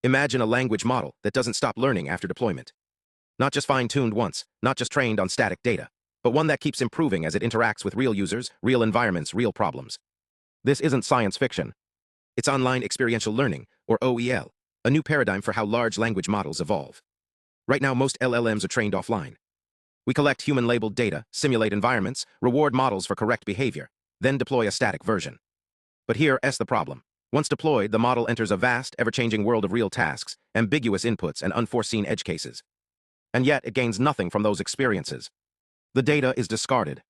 Imagine a language model that doesn't stop learning after deployment. Not just fine-tuned once, not just trained on static data, but one that keeps improving as it interacts with real users, real environments, real problems. This isn't science fiction. It's online experiential learning, or OEL, a new paradigm for how large language models evolve. Right now, most LLMs are trained offline. We collect human-labeled data, simulate environments, reward models for correct behavior, then deploy a static version. But here's the problem. Once deployed, the model enters a vast, ever-changing world of real tasks, ambiguous inputs, and unforeseen edge cases. And yet, it gains nothing from those experiences. The data is discarded.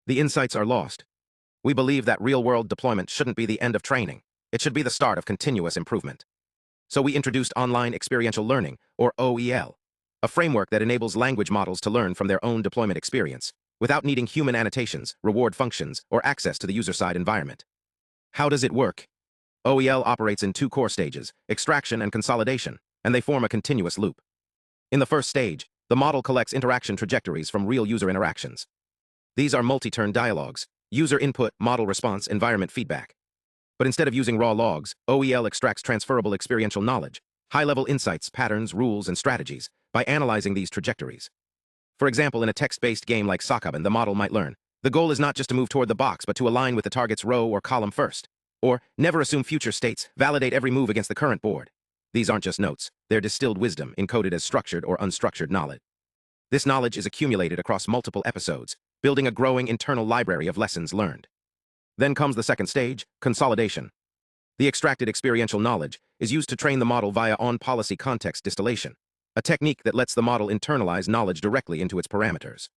The insights are lost. We believe that real-world deployment shouldn't be the end of training. It should be the start of continuous improvement. So we introduced Online Experiential Learning, or OEL, a framework that enables language models to learn from their own deployment experience, without needing human annotations, reward functions, or access to the user-side environment. How does it work? OEL operates in two core stages, extraction and consolidation, and they form a continuous loop. In the first stage, the model collects interaction trajectories from real user interactions. These are multi-turn dialogues, user input, model response, environment feedback. But instead of using raw logs, OEL extracts transferable experiential knowledge, high-level insights, patterns, rules, and strategies, by analyzing these trajectories. For example, in a text-based game like Sokoban, the model might learn, the goal is not just to move toward the box, but to align with the target's row or column first. Or, never assume future states, validate every move against the current board. These aren't just notes, they're distilled wisdom, encoded as structured or unstructured knowledge. This knowledge is accumulated across multiple episodes, building a growing internal library of lessons learned. Then comes the second stage, consolidation. The extracted experiential knowledge is used to train the model via on-policy context distillation, a technique that lets the model internalize knowledge directly into its parameters.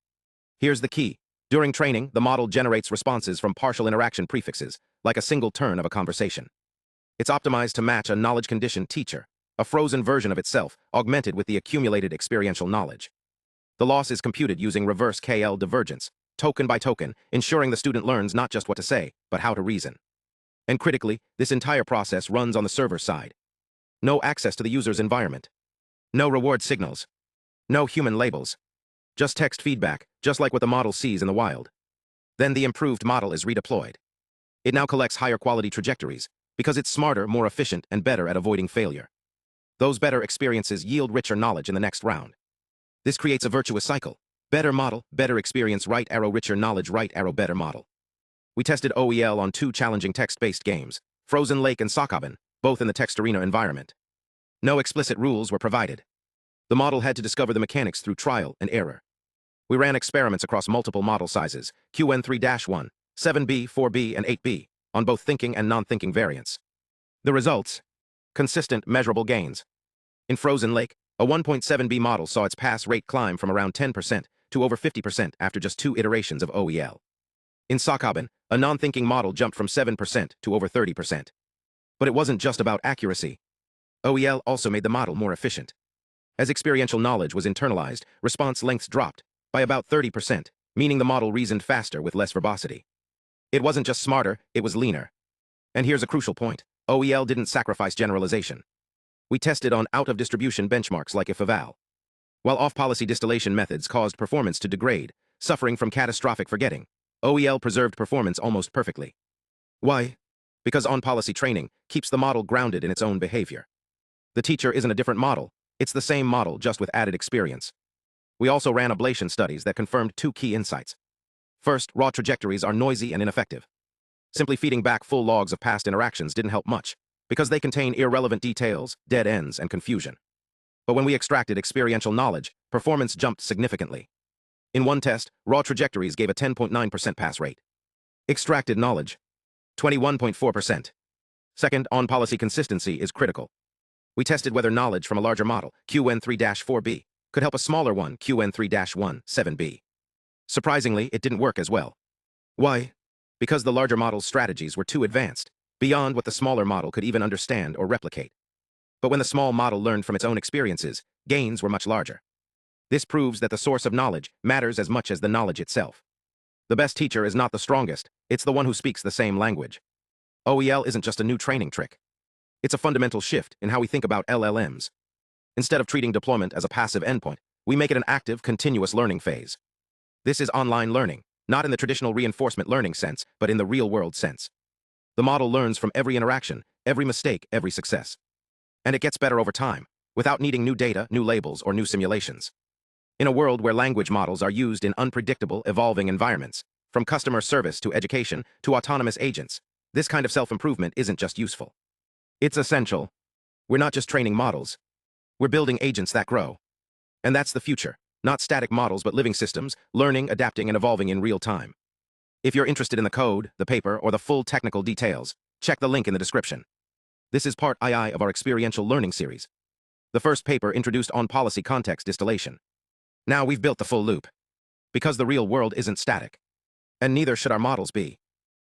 Here's the key. During training, the model generates responses from partial interaction prefixes, like a single turn of a conversation. It's optimized to match a knowledge-conditioned teacher, a frozen version of itself, augmented with the accumulated experiential knowledge. The loss is computed using reverse KL divergence, token by token, ensuring the student learns not just what to say, but how to reason. And critically, this entire process runs on the server side. No access to the user's environment. No reward signals. No human labels. Just text feedback, just like what the model sees in the wild. Then the improved model is redeployed. It now collects higher quality trajectories, because it's smarter, more efficient, and better at avoiding failure. Those better experiences yield richer knowledge in the next round. This creates a virtuous cycle. Better model, better experience, right arrow, richer knowledge, right arrow, better model. We tested OEL on two challenging text-based games, Frozen Lake and Sokoban, both in the text arena environment. No explicit rules were provided. The model had to discover the mechanics through trial and error. We ran experiments across multiple model sizes, QN3-1, 7B, 4B, and 8B, on both thinking and non-thinking variants. The results? Consistent, measurable gains. In Frozen Lake, a 1.7B model saw its pass rate climb from around 10% to over 50% after just 2 iterations of OEL. In Sokoban, a non-thinking model jumped from 7% to over 30%. But it wasn't just about accuracy. OEL also made the model more efficient. As experiential knowledge was internalized, response lengths dropped by about 30%, meaning the model reasoned faster with less verbosity. It wasn't just smarter, it was leaner. And here's a crucial point. OEL didn't sacrifice generalization. We tested on out-of-distribution benchmarks like if-eval. While off-policy distillation methods caused performance to degrade, suffering from catastrophic forgetting, OEL preserved performance almost perfectly. Why? Because on-policy training keeps the model grounded in its own behavior. The teacher isn't a different model, it's the same model just with added experience. We also ran ablation studies that confirmed two key insights. First, raw trajectories are noisy and ineffective. Simply feeding back full logs of past interactions didn't help much, because they contain irrelevant details, dead ends, and confusion. But when we extracted experiential knowledge, performance jumped significantly. In one test, raw trajectories gave a 10.9% pass rate. Extracted knowledge, 21.4%. Second, on-policy consistency is critical. We tested whether knowledge from a larger model, QN3-4B, could help a smaller one, QN3-1, 7B. Surprisingly, it didn't work as well. Why? Because the larger model's strategies were too advanced, beyond what the smaller model could even understand or replicate. But when the small model learned from its own experiences, gains were much larger. This proves that the source of knowledge matters as much as the knowledge itself. The best teacher is not the strongest, it's the one who speaks the same language. OEL isn't just a new training trick. It's a fundamental shift in how we think about LLMs. Instead of treating deployment as a passive endpoint, we make it an active, continuous learning phase. This is online learning, not in the traditional reinforcement learning sense, but in the real-world sense. The model learns from every interaction, every mistake, every success. And it gets better over time, without needing new data, new labels, or new simulations. In a world where language models are used in unpredictable, evolving environments, from customer service to education to autonomous agents, this kind of self-improvement isn't just useful. It's essential. We're not just training models. We're building agents that grow. And that's the future. Not static models, but living systems, learning, adapting, and evolving in real time. If you're interested in the code, the paper, or the full technical details, check the link in the description. This is part II of our experiential learning series. The first paper introduced on-policy context distillation. Now we've built the full loop. Because the real world isn't static. And neither should our models be.